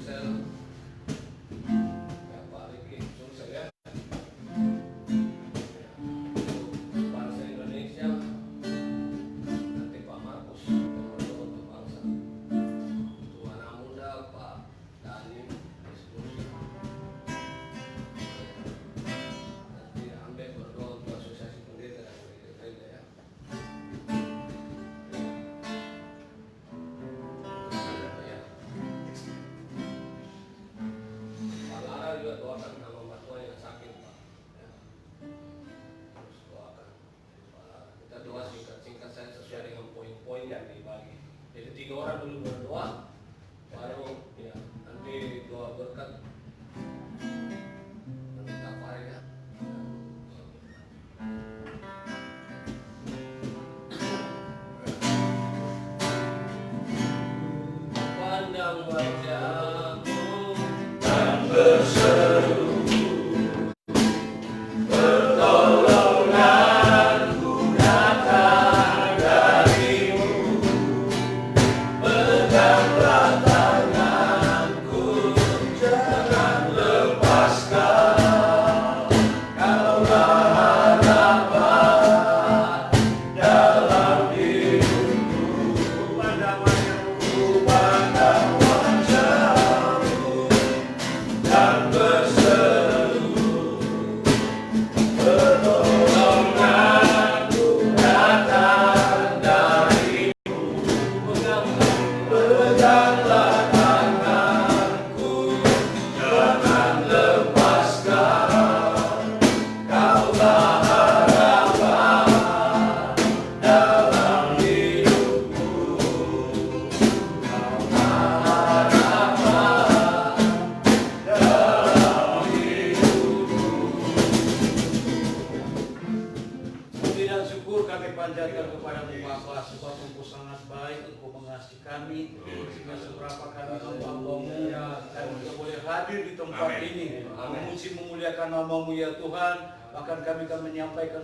Sel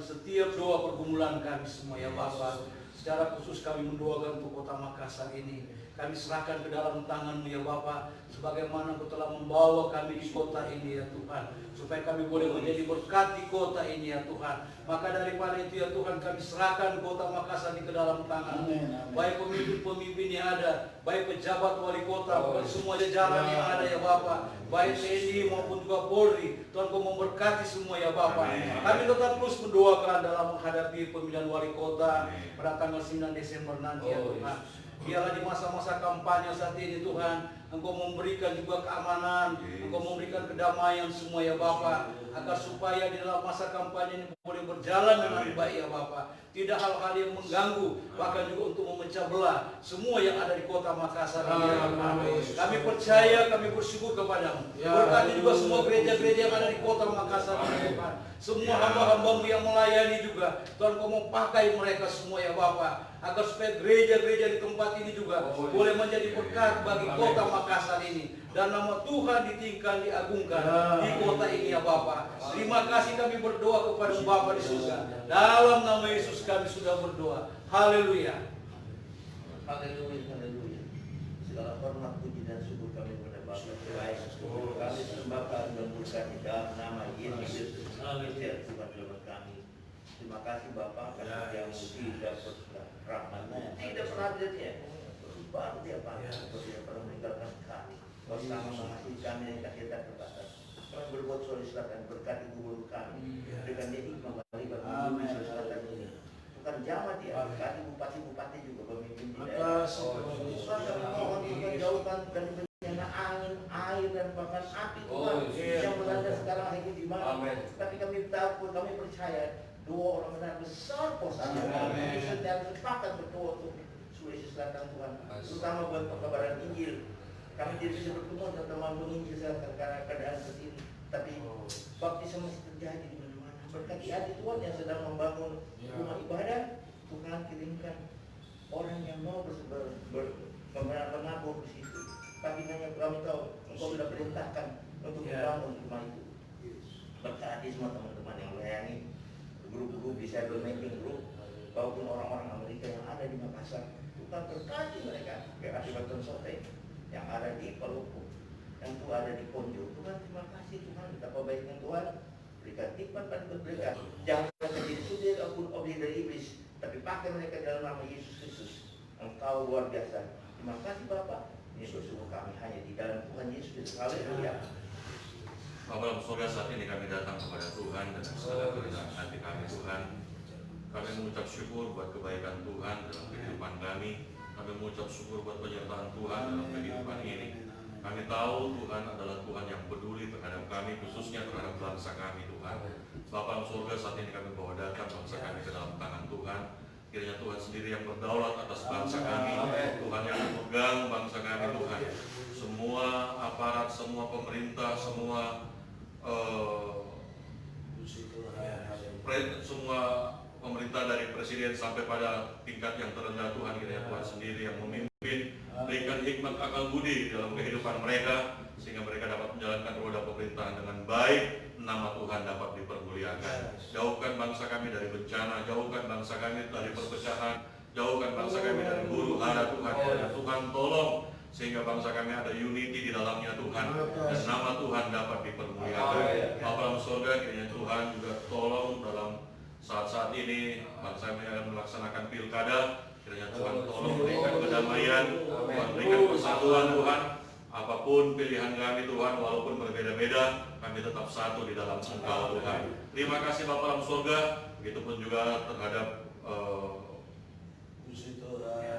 Setiap doa pergumulan kami semua ya Bapa. Secara khusus kami mendoakan untuk kota Makassar ini. Kami serahkan ke dalam tangan-Mu ya Bapa. Sebagaimana Engkau telah membawa kami di kota ini ya Tuhan. Supaya kami boleh menjadi berkat di kota ini ya Tuhan. Maka daripada itu ya Tuhan, kami serahkan kota Makassar ini ke dalam tangan-Mu. Baik pemimpin-pemimpin yang ada, baik pejabat wali kota, semua jajaran yang ada ya Bapa. Baik TNI maupun juga Polri, Tuhan Kau memberkati semua ya Bapa. Kami tetap terus mendoakan dalam menghadapi pemilihan wali kota pada tanggal 9 Desember nanti ya Tuhan. Biarlah di masa-masa kampanye saat ini Tuhan, Engkau memberikan juga keamanan, Engkau memberikan kedamaian semua ya Bapa, agar supaya di dalam masa kampanye ini boleh berjalan dengan baik ya Bapa. Tidak hal-hal yang mengganggu, bahkan juga untuk memecah belah semua yang ada di kota Makassar ini ya Tuhan. Kami percaya, kami bersyukur kepadamu. Berkati juga semua gereja-gereja yang ada di kota Makassar ini Tuhan. Semua hamba-hamba-Mu yang melayani juga, Tuhan Kau mau pakai mereka semua ya Bapa, agar supaya gereja-gereja di tempat ini juga boleh menjadi berkat bagi kota Makassar ini. Dan nama Tuhan ditinggikan, diagungkan di kota ini ya Bapa. Terima kasih kami berdoa kepada Bapa di surga. Dalam nama Yesus kami sudah berdoa. Haleluya. Haleluya, haleluya. Segala hormat, puji dan syukur kami kepada Bapa terbaik. Kami sembah dan berkati dalam nama Yesus. Setiap Tuhan dalam kami. Terima kasih Bapa karena yang tidak pernah rahmat, tidak pernah dia baru dia pernah meninggalkan kami. Bersama mengasihi kami yang kasih tak terbatas. Kami berbuat Sulawesi Selatan, berkati gubernur kami dengan dia kembali bagi Sulawesi Selatan ini. Bukan jamat ya, berkati bupati-bupati juga pemimpin di daerah. Bukan kami mohon Tuhan jauhkan dari bencana angin, air dan bahkan api Tuhan yang melanda sekarang hari ini di mana. Tapi kami tahu, kami percaya dua orang benar besar posisinya. Kami sedang sepakat berdoa untuk Sulawesi Selatan Tuhan, terutama buat pekabaran Injil. Kami tidak bisa bertemu dan teman menginjil karena keadaan seperti ini. Tapi baptisme masih terjadi di mana-mana. Berkati hati Tuhan yang sedang membangun rumah ibadah. Tuhan kirimkan orang yang mau menabur di situ. Tapi hanya kami tahu Engkau sudah perintahkan untuk membangun rumah itu. Berkati semua teman-teman yang melayani grup-grup di cyber mapping group maupun orang-orang Amerika yang ada di Makassar. Tuhan berkati mereka. Akibat Sote yang ada di Paluku, yang Tuhan ada di Ponjo. Tuhan terima kasih Tuhan, betapa baiknya Tuhan. Berikan nikmat pada mereka. Jangan menjadi sudut ataupun objek dari iblis, tapi pakai mereka dalam nama Yesus Kristus. Engkau luar biasa. Terima kasih Bapa. Ini bersyukur kami hanya di dalam Tuhan Yesus. Haleluya. Bapa dalam surga, saat ini kami datang kepada Tuhan dengan segala kerendahan hati kami Tuhan. Kami mengucap syukur buat kebaikan Tuhan dalam kehidupan kami. Kami mengucap syukur buat penyertaan Tuhan dalam kehidupan ini. Kami tahu Tuhan adalah Tuhan yang peduli terhadap kami, khususnya terhadap bangsa kami Tuhan. Bapa dalam surga, saat ini kami bawa datang bangsa kami ke dalam tangan Tuhan. Kiranya Tuhan sendiri yang berdaulat atas bangsa kami. Tuhan yang memegang bangsa kami Tuhan. Semua aparat, semua pemerintah, semua pemerintah dari presiden sampai pada tingkat yang terendah Tuhan, kiranya Tuhan sendiri yang memimpin Berikan hikmat akal budi dalam kehidupan mereka, sehingga mereka dapat menjalankan roda pemerintahan dengan baik, nama Tuhan dapat dipermuliakan. Jauhkan bangsa kami dari bencana, jauhkan bangsa kami dari perpecahan, jauhkan bangsa kami dari huru hara Tuhan. Tuhan tolong sehingga bangsa kami ada unity di dalamnya Tuhan, dan nama Tuhan dapat dipermuliakan. Bapa dalam surga, kiranya Tuhan juga tolong dalam saat-saat ini bangsa kami akan melaksanakan pilkada. Kiranya Tuhan tolong berikan kedamaian, Tuhan berikan persatuan Tuhan. Apapun pilihan kami Tuhan, walaupun berbeda-beda, kami tetap satu di dalam Engkau Tuhan. Terima kasih Bapa dalam surga. Begitupun juga terhadap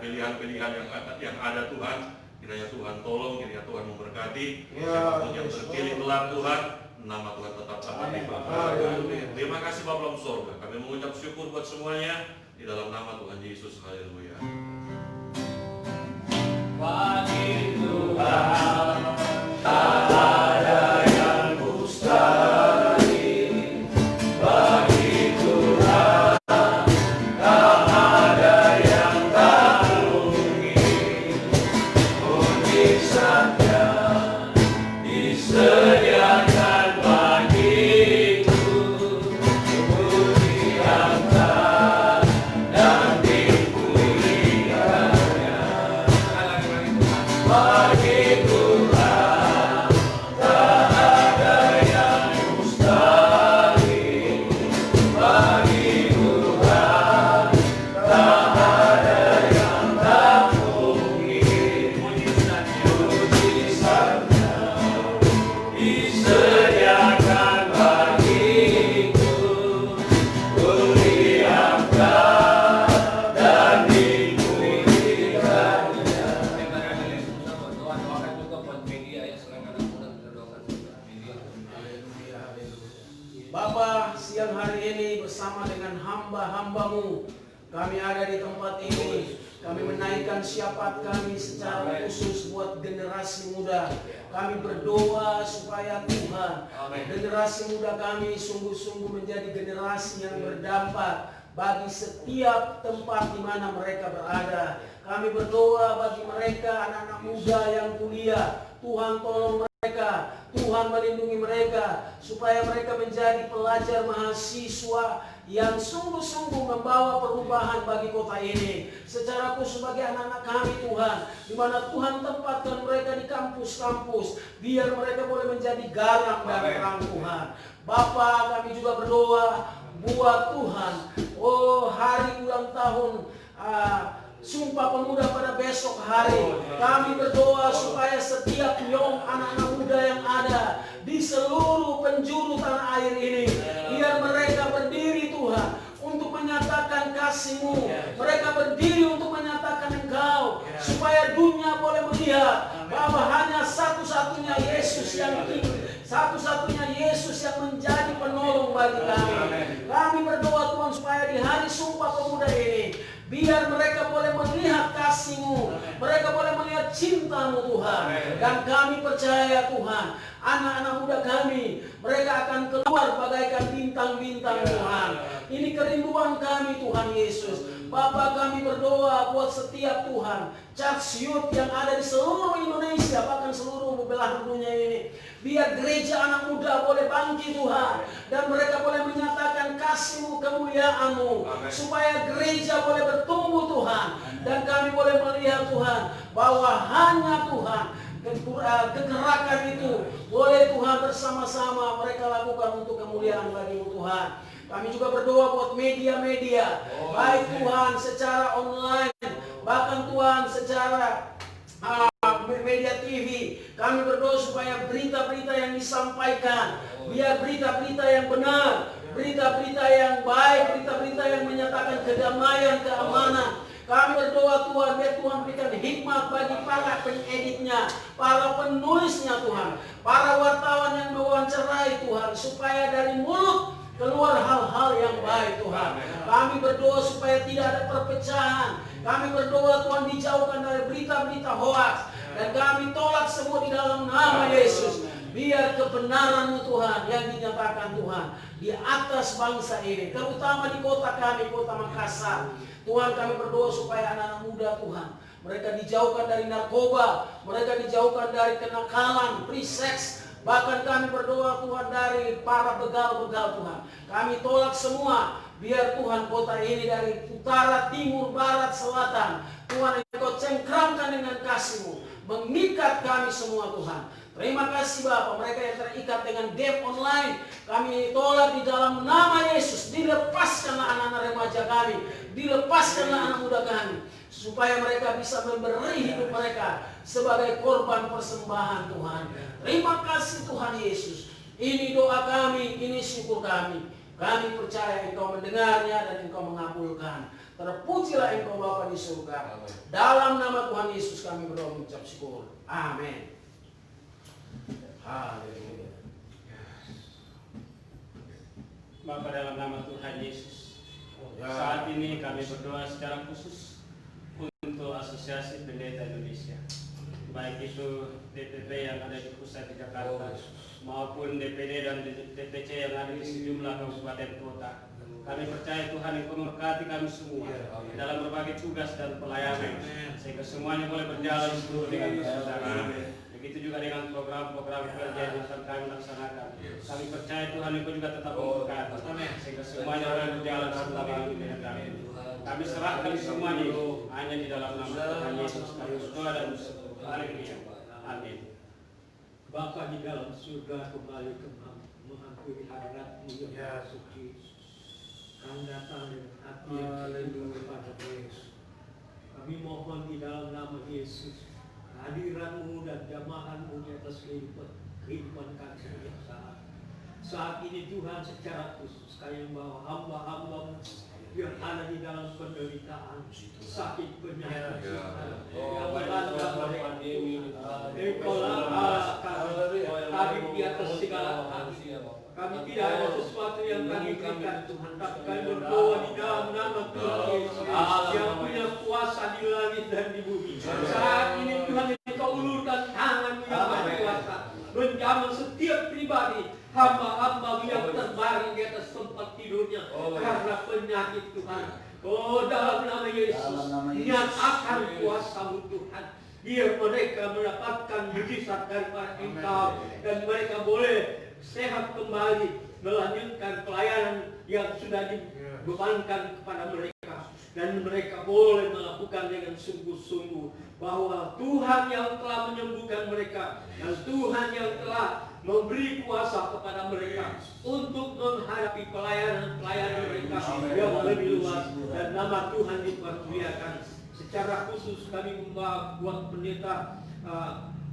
pilihan-pilihan yang ada Tuhan. Kiranya Tuhan tolong, kiranya Tuhan memberkati. Siapapun yang terpilih kelak Tuhan, nama Tuhan tetap dapat dipermuliakan. Terima kasih Bapa dalam surga. Kami mengucap syukur buat semuanya di dalam nama Tuhan Yesus. Haleluya. Bagi Tuhan tak ada yang mustahil. Bagi Tuhan tak ada yang tak mungkin. Mujizatnya disediakan bagiku. Puji angkat dan dipulikannya. Bagi Tuhan tak ada yang mustahil. Bagi Tuhan tak ada yang tak mungkin. Mujizatnya disediakan bagiku. Kuliangkan dan dipulikannya. Doakan juga buat media ya, selain anak muda kita doakan juga media. Bapa, siang hari ini bersama dengan hamba-hambamu, kami ada di tempat ini. Kami menaikkan syafaat kami secara khusus buat generasi muda. Kami berdoa supaya Tuhan, generasi muda kami sungguh-sungguh menjadi generasi yang berdampak bagi setiap tempat di mana mereka berada. Kami berdoa bagi mereka anak-anak muda yang kuliah. Tuhan tolong mereka, Tuhan melindungi mereka, supaya mereka menjadi pelajar mahasiswa yang sungguh-sungguh membawa perubahan bagi kota ini. Secara khusus bagi anak-anak kami Tuhan, di mana Tuhan tempatkan mereka di kampus-kampus, biar mereka boleh menjadi garam dan terang Tuhan. Bapa, kami juga berdoa buat Tuhan, hari ulang tahun Sumpah Pemuda pada besok hari. Kami berdoa supaya setiap young anak-anak muda yang ada di seluruh penjuru tanah air ini, biar mereka berdiri Tuhan untuk menyatakan kasih-Mu. Mereka berdiri untuk menyatakan Engkau, supaya dunia boleh melihat bahwa hanya satu-satunya Yesus yang satu-satunya Yesus yang menjadi penolong bagi kami. Kami berdoa Tuhan supaya di hari Sumpah Pemuda ini, biar mereka boleh melihat kasih-Mu, mereka boleh melihat cinta-Mu Tuhan. Dan kami percaya Tuhan, anak-anak muda kami, mereka akan keluar bagaikan bintang-bintang Tuhan. Ini kerinduan kami Tuhan Yesus. Bapa, kami berdoa buat setiap Tuhan church youth yang ada di seluruh Indonesia, bahkan seluruh belahan dunia ini. Biar gereja anak muda boleh bangkit Tuhan, dan mereka boleh menyatakan kasih-Mu, kemuliaan-Mu, supaya gereja boleh bertumbuh Tuhan. Dan kami boleh melihat Tuhan bahwa hanya Tuhan, kegerakan itu boleh Tuhan bersama-sama mereka lakukan untuk kemuliaan bagi-Mu Tuhan. Kami juga berdoa buat media-media, baik Tuhan secara online, bahkan Tuhan secara media TV. Kami berdoa supaya berita-berita yang disampaikan, biar berita-berita yang benar, berita-berita yang baik, berita-berita yang menyatakan kedamaian, keamanan. Kami berdoa Tuhan, biar Tuhan berikan hikmat bagi para pengeditnya, para penulisnya Tuhan, para wartawan yang mewawancarai Tuhan, supaya dari mulut keluar hal-hal yang baik Tuhan. Kami berdoa supaya tidak ada perpecahan. Kami berdoa Tuhan dijauhkan dari berita-berita hoaks. Dan kami tolak semua di dalam nama Yesus. Biar kebenaran-Mu Tuhan yang dinyatakan Tuhan di atas bangsa ini, terutama di kota kami, kota Makassar. Tuhan, kami berdoa supaya anak-anak muda Tuhan mereka dijauhkan dari narkoba, mereka dijauhkan dari kenakalan, free sex. Bahkan kami berdoa Tuhan dari para begal-begal Tuhan. Kami tolak semua. Biar Tuhan kota ini dari utara, timur, barat, selatan. Tuhan Engkau cengkramkan dengan kasih-Mu. Mengikat kami semua Tuhan. Terima kasih Bapa, mereka yang terikat dengan game online. Kami tolak di dalam nama Yesus. Dilepaskanlah anak-anak remaja kami. Dilepaskanlah anak muda kami. Supaya mereka bisa memberi hidup mereka sebagai korban persembahan Tuhan. Terima kasih Tuhan Yesus. Ini doa kami, ini syukur kami. Kami percaya Engkau mendengarnya dan Engkau mengabulkan. Terpujilah Engkau Bapa di surga. Dalam nama Tuhan Yesus kami berdoa mengucap syukur. Amin. Haleluya. Bapa dalam nama Tuhan Yesus, saat ini kami berdoa secara khusus untuk Asosiasi Pendeta Indonesia, baik itu DPP yang ada di pusat di Jakarta maupun DPD dan DPC yang ada di sejumlah kabupaten kota. Kami percaya Tuhan Engkau memberkati kami semua dalam berbagai tugas dan pelayanan, sehingga semuanya boleh berjalan seluruh dengan kesusahan. Begitu juga dengan program-program kerja yang akan kami laksanakan. Kami percaya Tuhan Engkau juga tetap memberkati, sehingga semuanya boleh berjalan sesuai dengan kami. Kami serahkan semuanya hanya di dalam nama Tuhan Yesus. Kami berdoa dan bersyukur. Haleluya. Amin. Bapa di dalam surga, kembali mengampuni hadirat-Mu yang suci. Kami datang dengan hati yang rindu kepada Yesus. Kami mohon di dalam nama Yesus, kehadiran-Mu dan jamahan-Mu di atas kehidupan kami yang saat ini Tuhan, secara khusus kami membawa hamba-hamba-Mu yang ada di dalam penderitaan, sakit, penyakit, yang melanda mereka. Engkaulah Allah kami di atas segala hal. Kami tidak ada sesuatu yang kami berikan Tuhan, tapi kami berdoa di dalam nama Tuhan Yesus yang punya kuasa di langit dan di bumi. Saat ini Tuhan Engkau ulurkan tangan-Mu yang berkuasa, menjamah setiap pribadi, hamba-hamba-Mu yang terbaring di atas tempat tidurnya karena penyakit Tuhan. Oh, dalam nama Yesus, nyatakan kuasa-Mu Tuhan. Biar mereka mendapatkan mujizat daripada Engkau dan mereka boleh sehat kembali melanjutkan pelayanan yang sudah dibebankan kepada mereka, dan mereka boleh melakukan dengan sungguh-sungguh bahwa Tuhan yang telah menyembuhkan mereka dan Tuhan yang telah memberi kuasa kepada mereka untuk menghadapi pelayanan mereka yang lebih luas, dan nama Tuhan dipermuliakan. Secara khusus kami membuat pendeta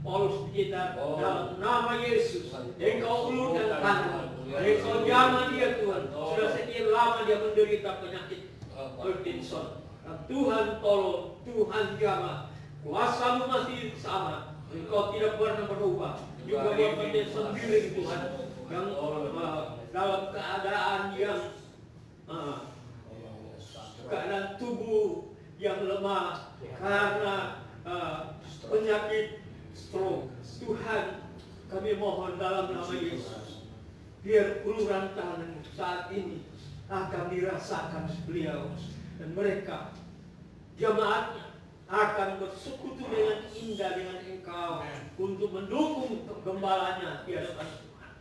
Paulus kita dalam nama Yesus. Engkau ulurkan tangan, Engkau jamah dia Tuhan. Sudah sekian lama dia menderita penyakit Parkinson. Tuhan tolong, Tuhan jamah. Kuasa-Mu masih sama. Engkau tidak pernah berubah. Juga buat pendeta sendiri Tuhan, yang dalam keadaan yang keadaan tubuh yang lemah karena penyakit stroke. Tuhan, kami mohon dalam nama Yesus, biar uluran tangan saat ini akan dirasakan beliau, dan mereka jemaatnya akan bersekutu dengan indah dengan Engkau untuk mendukung gembalanya di hadapan Tuhan.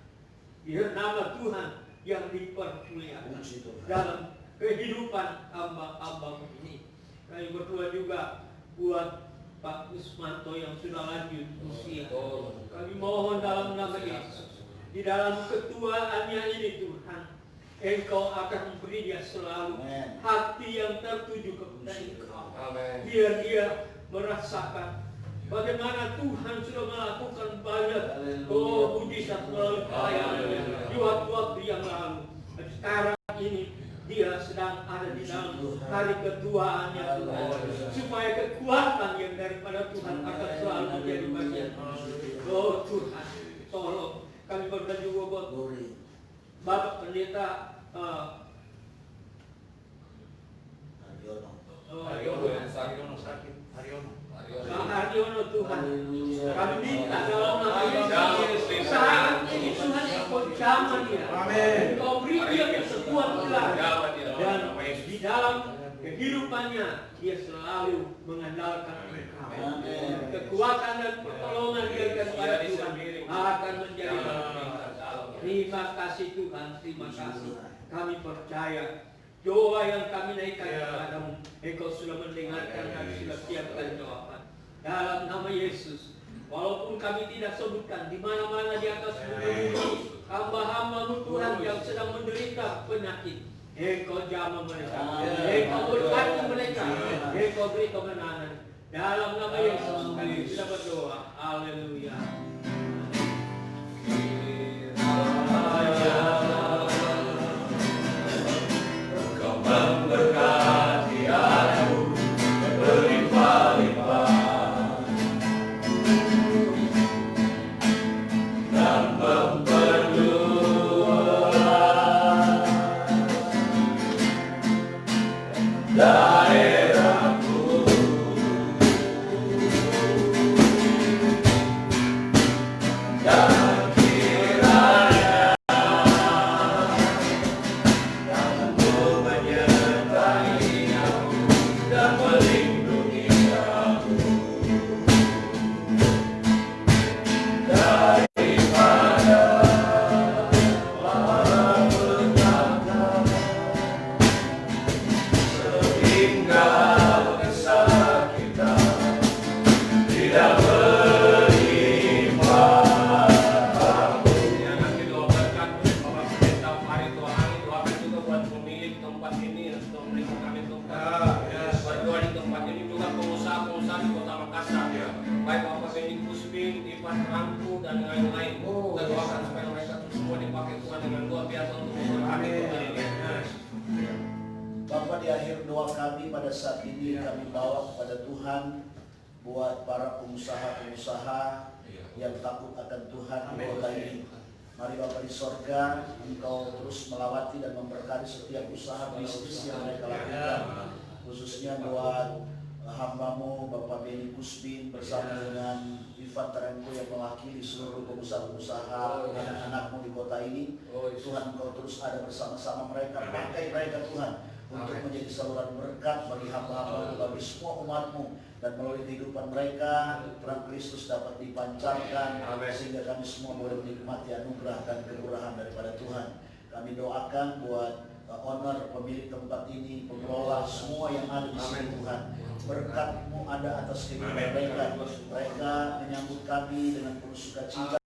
Biar nama Tuhan yang dipermuliakan dalam kehidupan hamba-hamba ini. Kami berdoa juga buat Pak Usmanto yang sudah lanjut usia. Kami mohon dalam nama Yesus, di dalam ketuaannya ini Tuhan, Engkau akan memberi dia selalu hati yang tertuju kepada Engkau. Biar dia merasakan bagaimana Tuhan sudah melakukan banyak mujizat melalui pelayanan di waktu-waktu yang lalu. Sekarang ini dia sedang ada di dalam hari ketuaannya Tuhan, supaya kekuatan yang daripada Tuhan akan selalu menjadi bagian. Oh Tuhan, tolong kami berdoa juga buat Bapak Pendeta Haryono Tuhan. Kami minta dalam nama Yesus, saat ini Tuhan Engkau jamah dia. Engkau beri dia kesekuat gelar, dan di dalam kehidupannya dia selalu mengandalkan Engkau. Kekuatan dan pertolongan dia kepada Tuhan akan menjadi berkat. Terima kasih Tuhan, terima kasih. Kami percaya doa yang kami naikkan kepadamu, Engkau sudah mendengarkan dan sudah siapkan jawaban. Dalam nama Yesus, walaupun kami tidak sebutkan di mana-mana di atas bumi, hamba-hambamu Tuhan yang sedang menderita penyakit, Engkau jamah mereka, Engkau berkati mereka, Engkau beri kemenangan. Dalam nama Yesus kami sudah berdoa. Haleluya. Memberkati aku berlimpah-limpah dan memperluas daerahku dan kiranya Kamu menyertai aku dan melindungi aku daripada malapetaka sehingga kesakitan tidak berlimpah. Yang nanti doakan Bapak Pendeta Mari Tuhan, doakan juga buat pemilik tempat ini yang sudah memberikan kami tempat. Berdoa di tempat ini juga pengusaha-pengusaha di Kota Makassar. Baik Bapak Benny Puspin, Ivan Rangku dan lain-lain. Kita doakan supaya mereka semua dipakai Tuhan dengan luar biasa untuk memberkati tempat ini. Bapak, di akhir doa kami pada saat ini kami bawa kepada Tuhan buat para pengusaha-pengusaha yang takut akan Tuhan di kota ini. Mari Bapak di sorga, Engkau terus melawati dan memberkati setiap usaha bisnis yang mereka lakukan, khususnya buat hamba-Mu Bapak Benny Puspin bersama dengan Ivan Tarenko yang mewakili seluruh pengusaha-pengusaha anak-anak-Mu di kota ini. Tuhan, Engkau terus ada bersama-sama mereka, pakai mereka Tuhan untuk menjadi saluran berkat bagi hamba-hamba-Mu, bagi semua umat-Mu, dan melalui kehidupan mereka terang Kristus dapat dipancarkan sehingga kami semua boleh menikmati anugerah dan kemurahan daripada Tuhan. Kami doakan buat owner, pemilik tempat ini, pengelola, semua yang ada di sini Tuhan. Berkat-Mu ada atas kehidupan mereka. Mereka menyambut kami dengan penuh sukacita,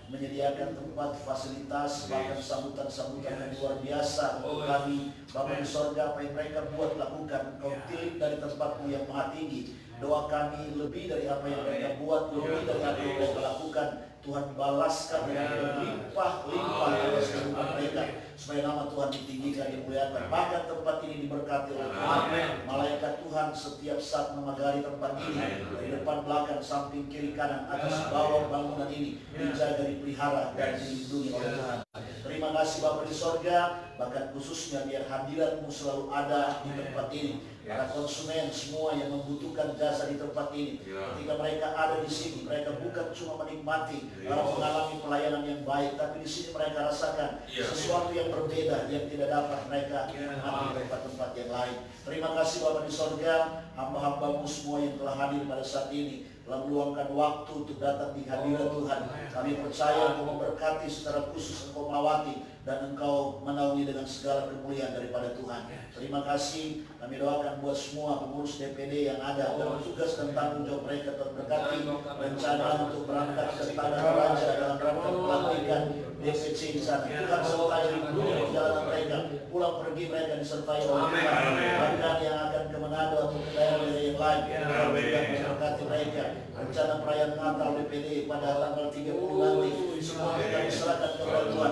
menyediakan tempat, fasilitas, bahkan sambutan-sambutan yang luar biasa untuk kami. Bapa di sorga, apa yang mereka buat lakukan, Engkau tilik dari tempat-Mu yang maha tinggi. Doa kami lebih dari apa yang mereka buat, lebih dari apa yang mereka lakukan. Tuhan balaskan dengan berlimpah-limpah atas kehidupan mereka, supaya nama Tuhan ditinggikan, dimuliakan. Bahkan tempat ini diberkati oleh Tuhan. Malaikat Tuhan setiap saat memagari tempat ini, dari depan, belakang, samping, kiri, kanan, atas, bawah bangunan ini, dijaga, dipelihara dan dilindungi oleh Tuhan. Terima kasih Bapa di sorga, bahkan khususnya biar hadirat-Mu selalu ada di tempat ini. Para konsumen semua yang membutuhkan jasa di tempat ini, ketika mereka ada di sini, mereka bukan cuma menikmati, mengalami pelayanan yang baik, tapi di sini mereka rasakan sesuatu yang berbeda yang tidak dapat mereka nikmati di tempat-tempat yang lain. Terima kasih Bapa di sorga, hamba-hamba-Mu semua yang telah hadir pada saat ini, telah meluangkan waktu untuk datang di hadirat Tuhan. Kami percaya Engkau memberkati secara khusus, Engkau melawati, dan Engkau menaungi dengan segala kemuliaan daripada Tuhan. Terima kasih. Kami doakan buat semua pengurus DPD yang ada dalam tugas dan tanggung jawab mereka terberkati, rencana untuk berangkat ke Tanah Raja dalam rangka pelantikan DPC di sana. Tuhan sertai dunia perjalanan mereka, pulang pergi mereka disertai oleh Tuhan. Bahkan yang akan ke Manado atau ke daerah-daerah yang lain, Tuhan juga memberkati mereka. Rencana perayaan Natal DPD pada tanggal 30 nanti, semua kita diserahkan kepada Tuhan.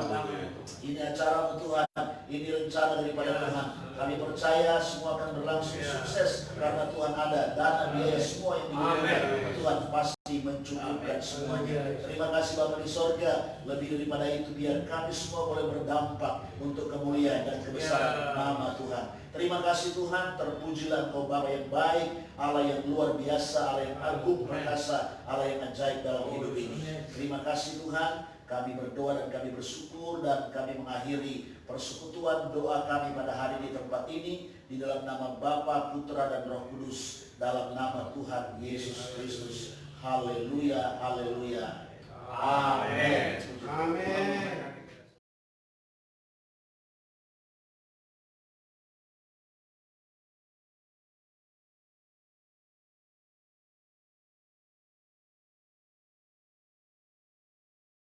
Ini acara Tuhan, ini rencana daripada Tuhan. Kami percaya semua akan berlangsung sukses karena Tuhan ada. Dana biaya semua yang diberikan Tuhan pasti mencukupkan semuanya. Terima kasih Bapa di sorga. Lebih daripada itu, biar kami semua boleh berdampak untuk kemuliaan dan kebesaran nama Tuhan. Terima kasih Tuhan, terpujilah Engkau Bapa yang baik, Allah yang luar biasa, Allah yang agung perkasa, Allah yang ajaib dalam hidup ini. Terima kasih Tuhan. Kami berdoa dan kami bersyukur dan kami mengakhiri persekutuan doa kami pada hari di tempat ini di dalam nama Bapa, Putra dan Roh Kudus, dalam nama Tuhan Yesus Kristus. Haleluya, haleluya. Amin.